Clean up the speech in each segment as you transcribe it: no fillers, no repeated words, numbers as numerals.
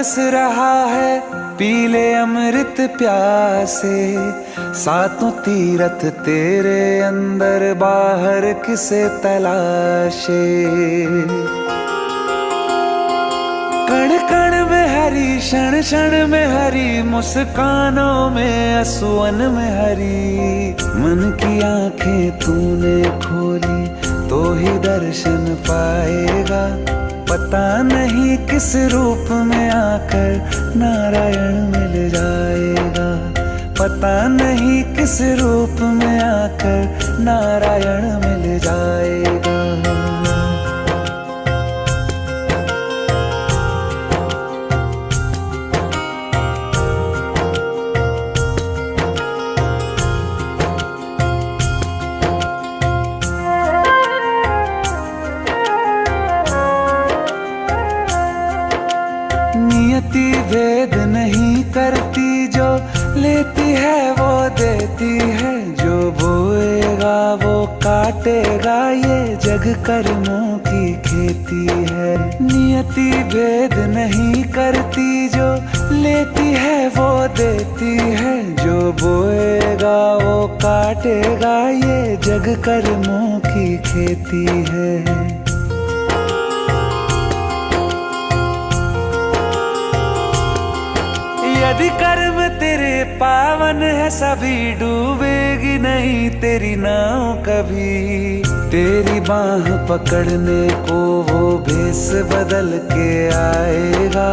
बरस रहा है, पी ले अमृत प्यासे। सातों तीरथ तेरे अंदर, बाहर किसे तलाशे। कण कण में हरी, क्षण क्षण में हरी, मुस्कानों में असुवन में हरी। मन की आंखें तूने खोली तो ही दर्शन पाएगा। पता नहीं किस रूप में आकर नारायण मिल जाएगा। पता नहीं किस रूप में आकर नारायण मिल जाएगा। नियति भेद नहीं करती, जो लेती है वो देती है। जो बोएगा वो काटेगा, ये जग कर्मों की खेती है। नियति भेद नहीं करती, जो लेती है वो देती है। जो बोएगा वो काटेगा, ये जग कर्मों की खेती है। यदि कर्म तेरे पावन है, सभी डूबेगी नहीं तेरी नाव कभी। तेरी बाह पकड़ने को वो भेष बदल के आएगा।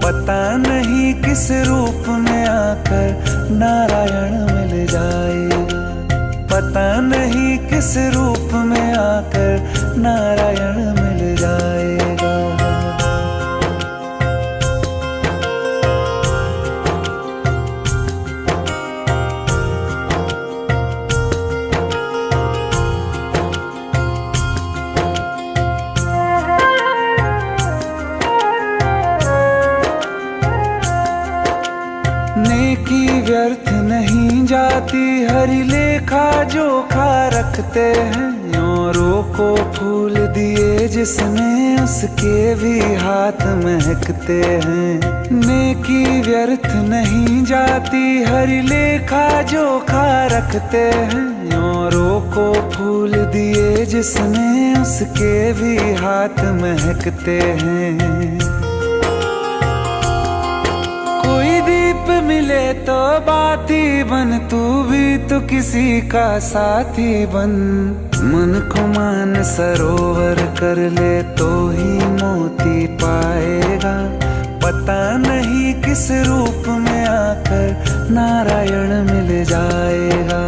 पता नहीं किस रूप में आकर नारायण मिल जाएगा। पता नहीं किस रूप में आकर नारायण मिल जाएगा। नेकी व्यर्थ नहीं जाती, हरि लेखा जोखा रखते हैं। औरों को फूल दिए जिसने, उसके भी हाथ महकते हैं। नेकी व्यर्थ नहीं जाती, हरि लेखा जोखा रखते हैं। औरों को फूल दिए जिसने, उसके भी हाथ महकते हैं। कोई दीप मिले तो बाती बन, तू भी तो किसी का साथी बन। मन को मान सरोवर कर ले तो ही मोती पाएगा। पता नहीं किस रूप में आकर नारायण मिल जाएगा।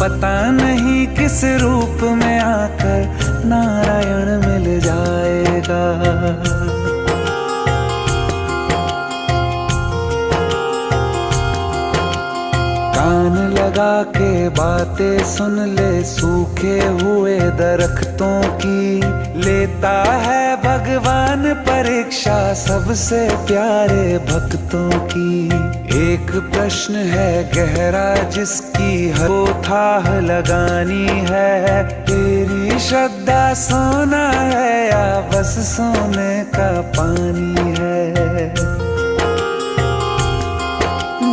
पता नहीं किस रूप में आकर नारायण मिल जाएगा। कान लगा के बातें सुन ले, सूखे हुए दरख्तों की। लेता है भगवान परीक्षा सबसे प्यारे भक्तों की। एक प्रश्न है गहरा जिसकी हर थाह लगानी है। तेरी श्रद्धा सोना है या बस सोने का पानी है।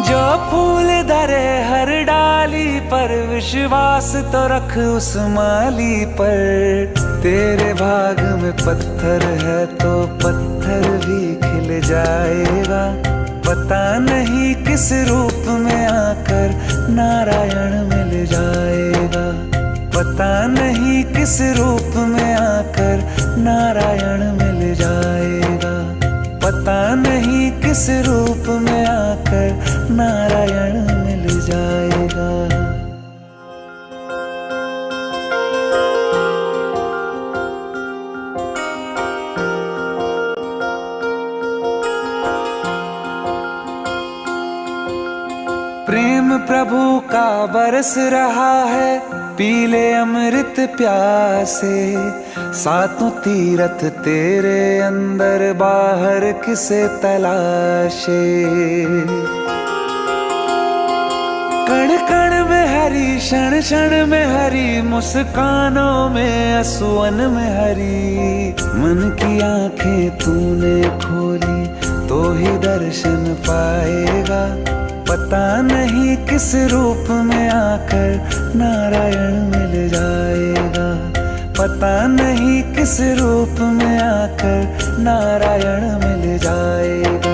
जो फूल धरे हर डाली पर, विश्वास तो रख उस माली पर। तेरे भाग में पत्थर है तो पत्थर भी खिल जाएगा। पता नहीं किस रूप में आकर नारायण मिल जाएगा। पता नहीं किस रूप में आकर नारायण मिल जाएगा। पता नहीं किस रूप में आकर नारायण मिल जाएगा। प्रेम प्रभु का बरस रहा है, पी ले अमृत प्यासे। सातों तीरथ तेरे अंदर, बाहर किसे तलाशे। कण कण में हरी, क्षण क्षण में हरी, मुस्कानों में असुवन में हरी। मन की आंखें तूने खोली तो ही दर्शन पाएगा। पता नहीं किस रूप में आकर नारायण मिल जाएगा। पता नहीं किस रूप में आकर नारायण मिल जाएगा।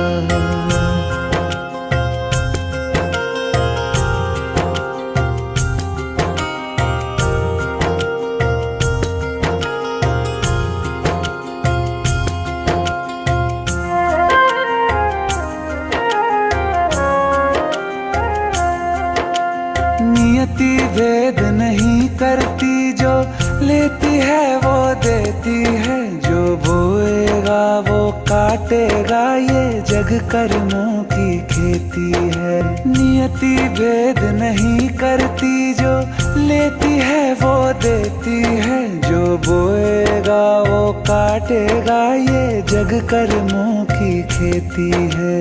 नियति भेद नहीं करती, जो लेती है वो देती है। जो बोएगा वो काटेगा, ये जग कर्मों की खेती है। नियति भेद नहीं करती, जो लेती है वो देती है। जो बोएगा वो काटेगा, ये जग कर्मों की खेती है।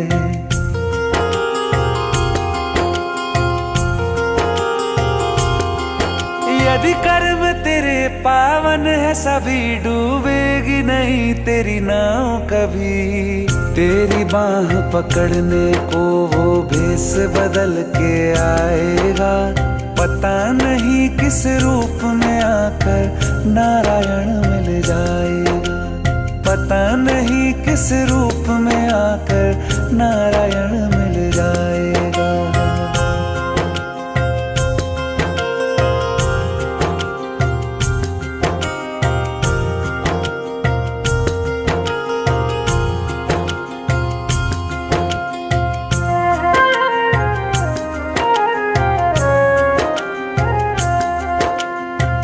यदि कर्म तेरे पावन है, सभी डूबेगी नहीं तेरी नाव कभी। तेरी बाह पकड़ने को वो भेष बदल के आएगा। पता नहीं किस रूप में आकर नारायण मिल जाएगा। पता नहीं किस रूप में आकर नारायण मिल जाएगा।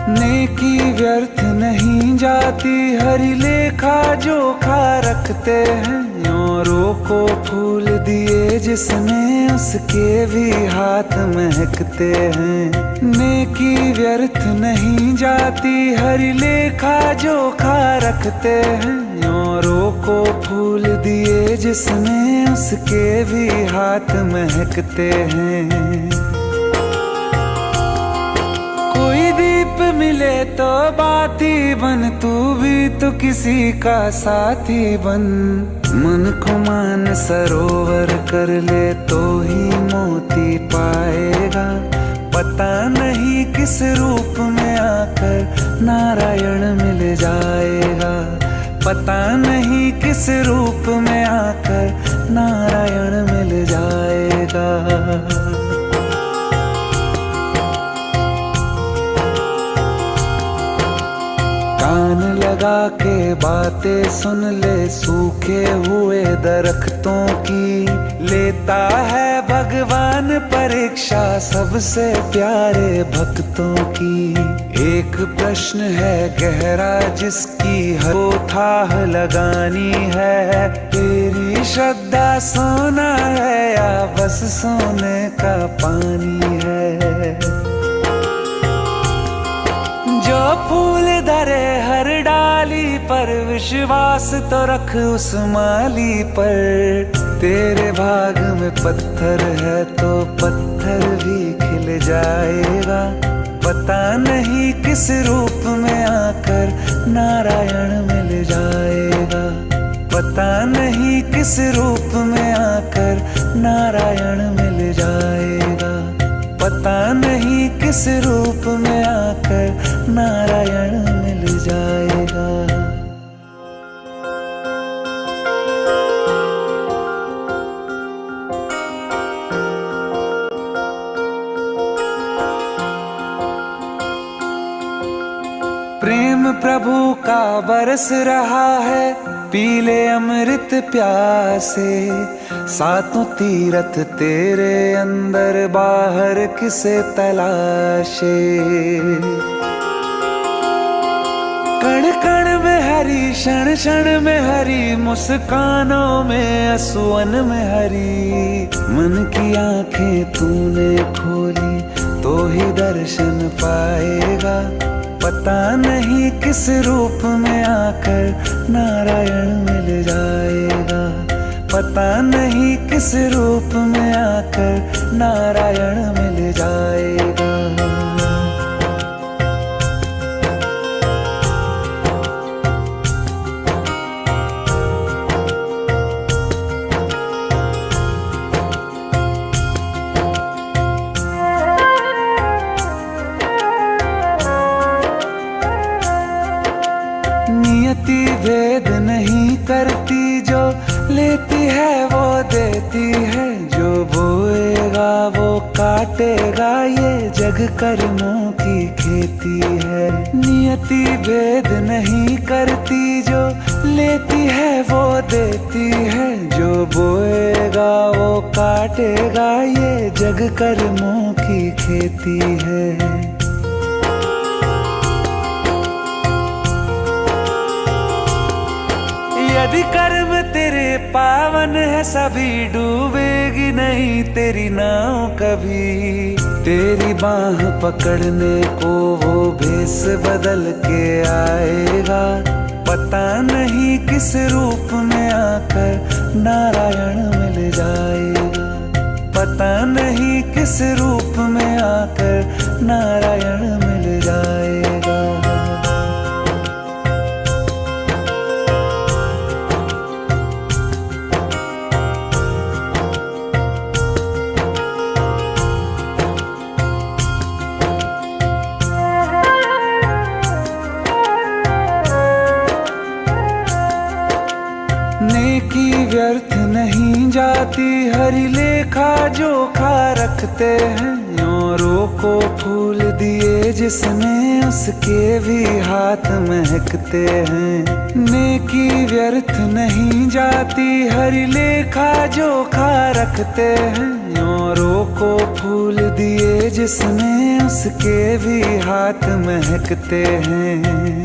नेकी व्यर्थ नहीं जाती, हरि लेखा जोखा रखते हैं। औरों को फूल दिए जिसने, उसके भी हाथ महकते हैं। नेकी व्यर्थ नहीं जाती, हरि लेखा जोखा रखते हैं। औरों को फूल दिए जिसने, उसके भी हाथ महकते हैं। कोई दीप मिले तो बाती बन, तू भी तो किसी का साथी बन। मन को मान सरोवर कर ले तो ही मोती पाएगा। पता नहीं किस रूप में आकर नारायण मिल जाएगा। पता नहीं किस रूप में आकर नारायण मिल जाएगा। कान लगा के बातें सुन ले, सूखे हुए दरख्तों की। लेता है भगवान परीक्षा सबसे प्यारे भक्तों की। एक प्रश्न है गहरा जिसकी हर थाह लगानी है। तेरी श्रद्धा सोना है या बस सोने का पानी है। जो फूल धरे हर डाली पर, विश्वास तो रख उस माली पर। तेरे भाग में पत्थर है तो पत्थर भी खिल जाएगा। पता नहीं किस रूप में आकर नारायण मिल जाएगा। पता नहीं किस रूप में आकर नारायण मिल जाएगा। पता नहीं किस रूप में आकर नारायण मिल जाएगा। प्रेम प्रभु का बरस रहा है, पीले अमृत प्यासे। सातों तीरथ तेरे अंदर, बाहर किसे तलाशे। कण कण में हरी, क्षण क्षण में हरी, मुस्कानों में असुवन में हरी। मन की आंखें तूने खोली तो ही दर्शन पाएगा। पता नहीं किस रूप में आकर नारायण मिल जाएगा। पता नहीं किस रूप में आकर नारायण मिल जाएगा। देती है, जो बोएगा वो काटेगा, ये जग कर्मों की खेती है। नियति भेद नहीं करती, जो लेती है वो देती है, जो बोएगा वो काटेगा, ये जग कर्मों की खेती है। यदि कर्म तेरे पावन है, सभी डूबेगी नहीं तेरी नाव कभी। तेरी बाह पकड़ने को वो भेष बदल के आएगा, पता नहीं किस रूप में आकर नारायण मिल जाएगा। पता नहीं किस रूप में आकर नारायण मिल जाएगा। नेकी व्यर्थ नहीं जाती, हरि लेखा जोखा रखते हैं। औरों को फूल दिए जिसने, उसके भी हाथ महकते हैं। नेकी व्यर्थ नहीं जाती, हरि लेखा जोखा रखते हैं। औरों को फूल दिए जिसने, उसके भी हाथ महकते हैं।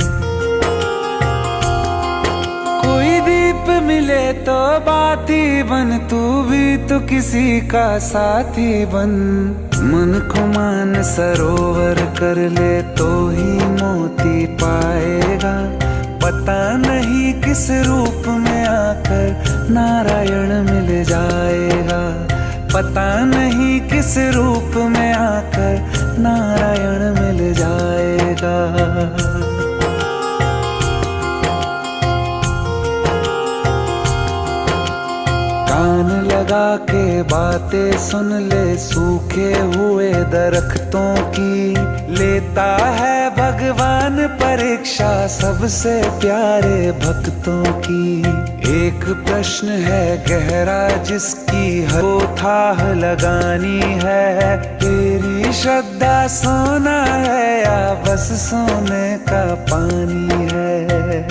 कोई दीप मिले तो बाती बन, तू भी तो किसी का साथी बन। मन को मान सरोवर कर ले तो ही मोती पाएगा। पता नहीं किस रूप में आकर नारायण मिल जाएगा। पता नहीं किस रूप में आकर नारायण मिल जाएगा। कान लगा के बातें सुन ले, सूखे हुए दरख्तों की। लेता है भगवान परीक्षा सबसे प्यारे भक्तों की। एक प्रश्न है गहरा जिसकी हर थाह लगानी है। तेरी श्रद्धा सोना है या बस सोने का पानी है।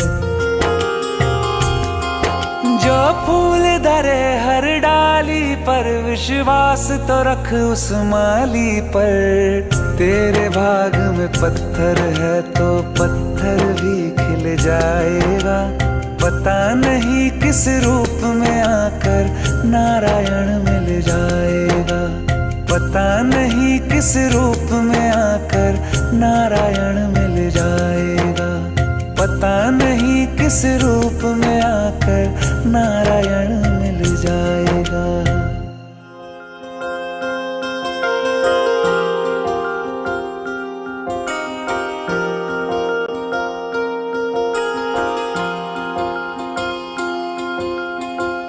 जो फूल धरे हर डाली पर, विश्वास तो रख उस माली पर। तेरे भाग में पत्थर है तो पत्थर भी खिल जाएगा। पता नहीं किस रूप में आकर नारायण मिल जाएगा। पता नहीं किस रूप में आकर नारायण मिल जाएगा। पता नहीं किस रूप में आकर नारायण मिल जाएगा।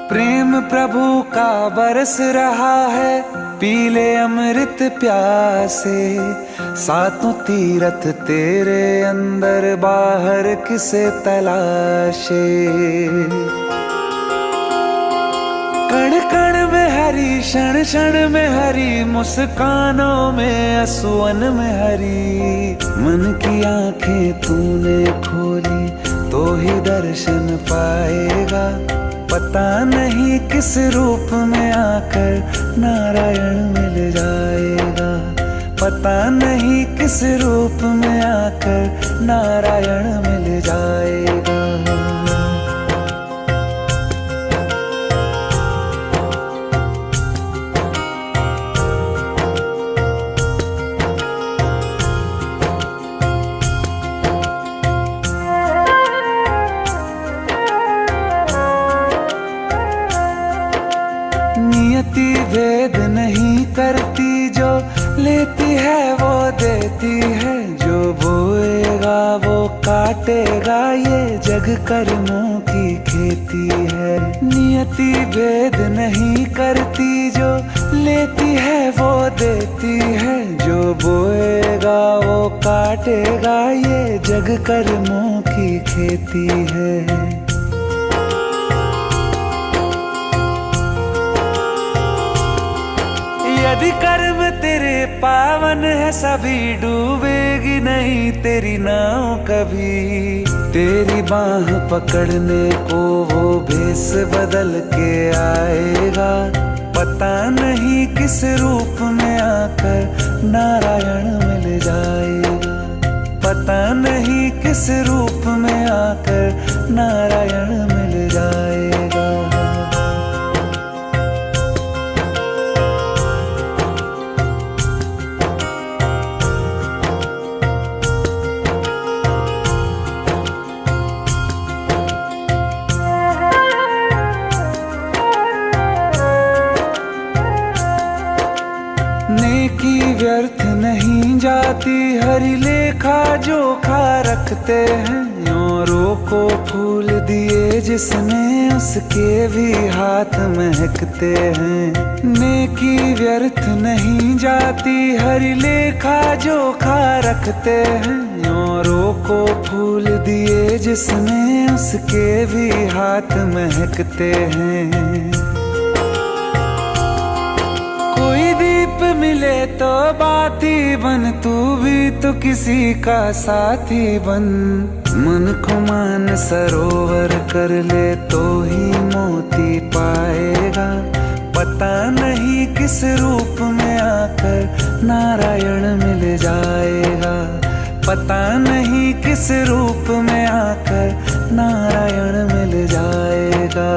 प्रेम प्रभु का बरस रहा है, पीले अमृत प्यासे। सातों तीरथ तेरे अंदर, बाहर किसे तलाशे। कण कण में हरी, क्षण क्षण में हरी, मुस्कानों में असुवन में हरी। मन की आंखें तूने खोली तो ही दर्शन पाएगा। पता नहीं किस रूप में आकर नारायण मिल जाएगा। पता नहीं किस रूप में आकर नारायण मिल जाएगा। नियति भेद नहीं करती, जो लेती है वो देती है। जो बोएगा वो काटेगा, ये जग कर्मों की खेती है। नियति भेद नहीं करती, जो लेती है वो देती है। जो बोएगा वो काटेगा, ये जग कर्मों की खेती है। यदि कर्म तेरे पावन है सभी, डूबेगी नहीं तेरी नाव कभी। तेरी बाह पकड़ने को वो भेष बदल के आएगा, पता नहीं किस रूप में आकर नारायण मिल जाएगा। पता नहीं किस रूप में आकर नारायण मिल जाएगा। नेकी व्यर्थ नहीं जाती, हरि लेखा जोखा रखते हैं। औरों को फूल दिए जिसने, उसके भी हाथ महकते हैं। नेकी व्यर्थ नहीं जाती, हरि लेखा जोखा रखते हैं। औरों को फूल दिए जिसने, उसके भी हाथ महकते हैं। कोई दीप मिले तो बाती बन, तू भी तो किसी का साथी बन। मन को मान सरोवर कर ले तो ही मोती पाएगा। पता नहीं किस रूप में आकर नारायण मिल जाएगा। पता नहीं किस रूप में आकर नारायण मिल जाएगा।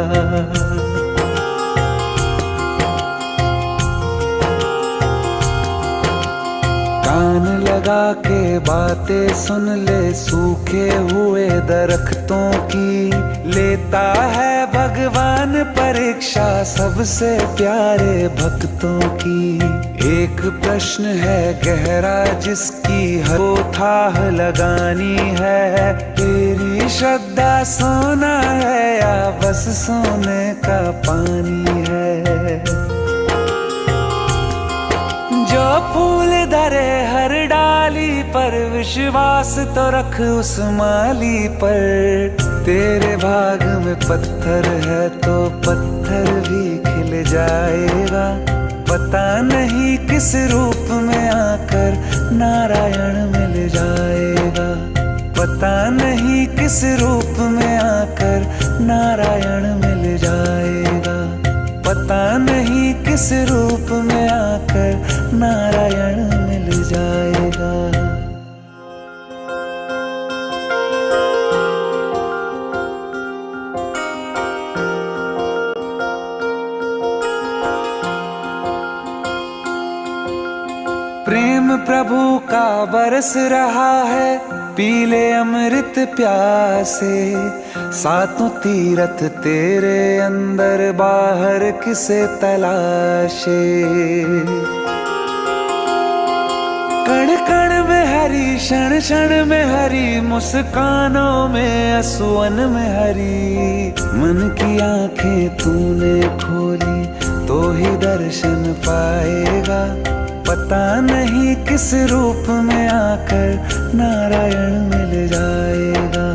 कान लगा के बातें सुन ले सूखे हुए दरख्तों की। लेता है भगवान परीक्षा सबसे प्यारे भक्तों की। एक प्रश्न है गहरा जिसकी हर को थाह लगानी है। तेरी श्रद्धा सोना है या बस सोने का पानी है। जो फूल धरे हर डाली पर, विश्वास तो रख उस माली पर। तेरे भाग में पत्थर है तो पत्थर भी खिल जाएगा। पता नहीं किस रूप में आकर नारायण मिल जाएगा। पता नहीं किस रूप में आकर नारायण मिल जाएगा। पता नहीं किस रूप में आकर नारायण मिल जाएगा। प्रेम प्रभु का बरस रहा है, पीले अमृत प्यासे। सातों तीरथ तेरे अंदर, बाहर किसे तलाशे। कण कण में हरी, क्षण क्षण में हरी, मुस्कानों में असुवन में हरी। मन की आंखें तूने खोली तो ही दर्शन पाएगा। पता नहीं किस रूप में आकर नारायण मिल जाएगा।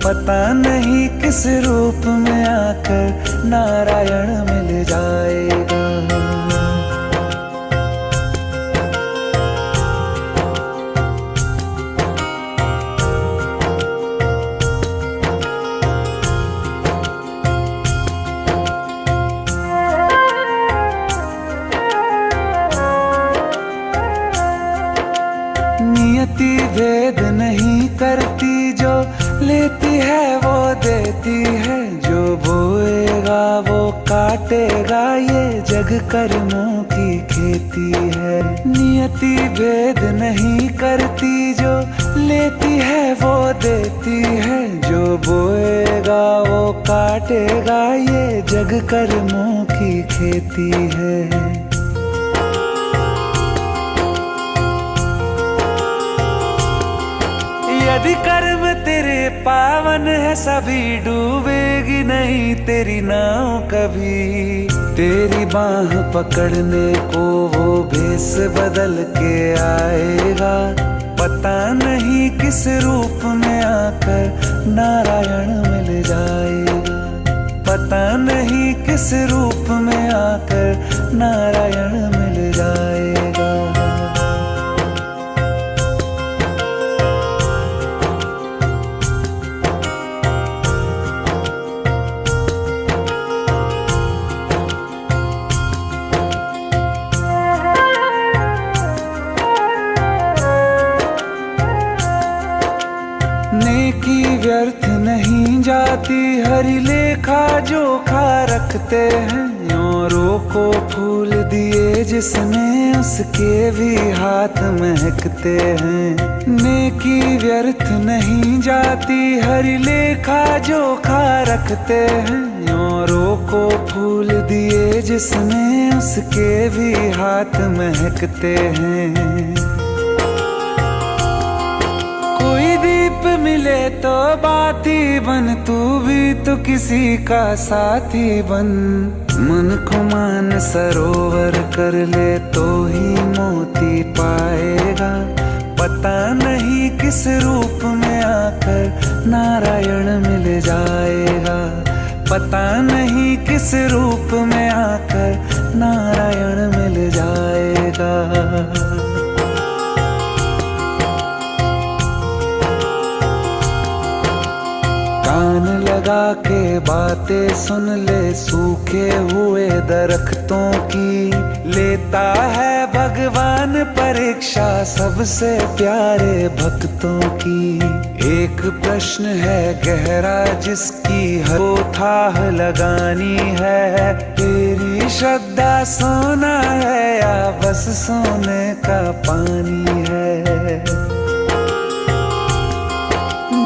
पता नहीं किस रूप में आकर नारायण मिल जाएगा। नियति भेद नहीं करती, जो लेती है वो देती है। जो बोएगा वो काटेगा, ये जग कर्मों की खेती है। नियति भेद नहीं करती, जो लेती है वो देती है। जो बोएगा वो काटेगा, ये जग कर्मों की खेती है। यदि कर्म तेरे पावन है सभी, डूबेगी नहीं तेरी नाव कभी। तेरी बाह पकड़ने को वो भेष बदल के आएगा। पता नहीं किस रूप में आकर नारायण मिल जाएगा। पता नहीं किस रूप में आकर नारायण मिल जाएगा। नहीं जाती, हरी लेखा जोखा रखते हैं। औरों को फूल दिए जिसने, उसके भी हाथ महकते हैं। नेकी व्यर्थ नहीं जाती, हरी लेखा जोखा रखते हैं। औरों को फूल दिए जिसने, उसके भी हाथ महकते हैं। कोई दीप मिले तो बाती बन, तू भी तो किसी का साथी बन। मन को मान सरोवर कर ले तो ही मोती पाएगा। पता नहीं किस रूप में आकर नारायण मिल जाएगा। पता नहीं किस रूप में आकर नारायण मिल जाएगा। कान लगा के बातें सुन ले सूखे हुए दरख्तों की। लेता है भगवान परीक्षा सबसे प्यारे भक्तों की। एक प्रश्न है गहरा जिसकी हर थाह लगानी है। तेरी श्रद्धा सोना है या बस सोने का पानी है।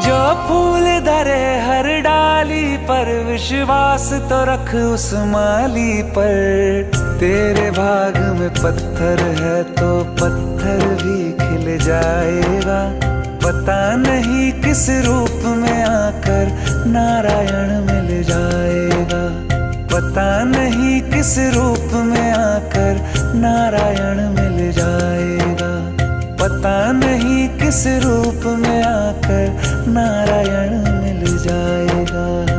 जो फूल धरे हर डाली पर, विश्वास तो रख उस माली पर। तेरे भाग में पत्थर है तो पत्थर भी खिल जाएगा। पता नहीं किस रूप में आकर नारायण मिल जाएगा। पता नहीं किस रूप में आकर नारायण मिल जाएगा। पता नहीं किस रूप में आकर नारायण मिल जाएगा।